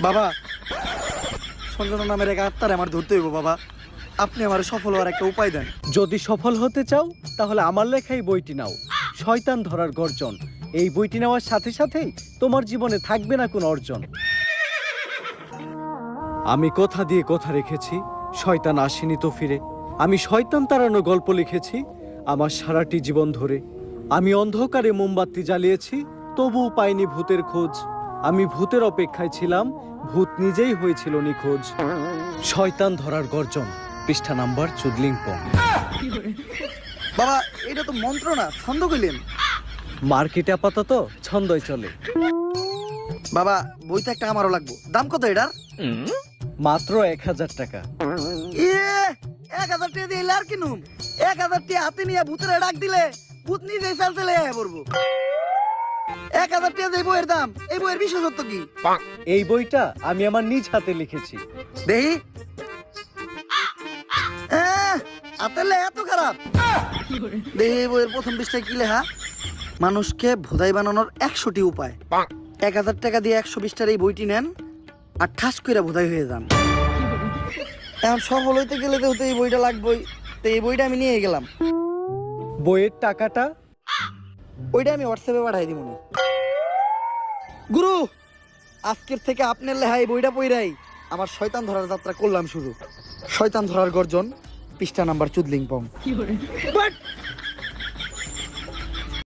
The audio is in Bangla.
বাবা, সঞ্জনা নামের এক আত্মারে আমার ধরতে হইব বাবা। আপনি আমার সফল হওয়ার একটা উপায় দেন। যদি সফল হতে চাও তাহলে আমার লেখা এই বইটি নাও, শয়তান ধরার গর্জন। এই বইটি নেওয়ার সাথে সাথেই তোমার জীবনে থাকবে না কোনো অর্জন। আমি কথা দিয়ে কথা রেখেছি, শয়তান আসেনি তো ফিরে। আমি শয়তান তাড়ানো গল্প লিখেছি আমার সারাটি জীবন ধরে। আমি অন্ধকারে মোমবাতি জ্বালিয়েছি, তবুও পাইনি ভূতের খোঁজ। আমি ভূতের অপেক্ষায় ছিলাম, ভূত নিজেই হয়েছিল নিখোঁজ। শয়তান ধরার গর্জন, পৃষ্ঠা নাম্বার চুদলিংপং। বাবা, এটা তো মন্ত্র না, ছন্দ কইলেন। মার্কেটে আপাতত ছন্দই চলে। বাবা, বইটা একটা আমারও লাগবো। দাম কত এটার? মাত্র 1000 টাকা। 1000 টাকা দিয়ে আর কিনুম? 1000 টাকা হাতে নিয়ে ভূতের ডাক দিলে ভূত নিজেই চাল চলে পড়বো। 1000 টাকা দিয়ে বইয়ের দাম, এই বইয়ের বিশেষত্ব কি? এই বইটা আমি আমার নিজ হাতে লিখেছি। দেহি হাতের লেখা এত খারাপ? দেহি বইয়ের প্রথম পৃষ্ঠায় কি লেখা? মানুষকে ভোদাই বানানোর 100টি উপায়। 1000 টাকা দিয়ে 120টার এই বইটি নেন আর ঠাস করে ভোদাই হয়ে যান। এখন সফল হইতে গেলে তো এই বইটা লাগবেই। তো এই বইটা আমি নিয়ে গেলাম। বইয়ের টাকাটা? ওইটা আমি হোয়াটসঅ্যাপে পাঠাই দিব। গুরু, আজকের থেকে আপনার লেখা এই বইটা পইরাই আমার শয়তান ধরার যাত্রা করলাম শুরু। শয়তান ধরার গর্জন, পৃষ্ঠা নাম্বার চুদলিংপং।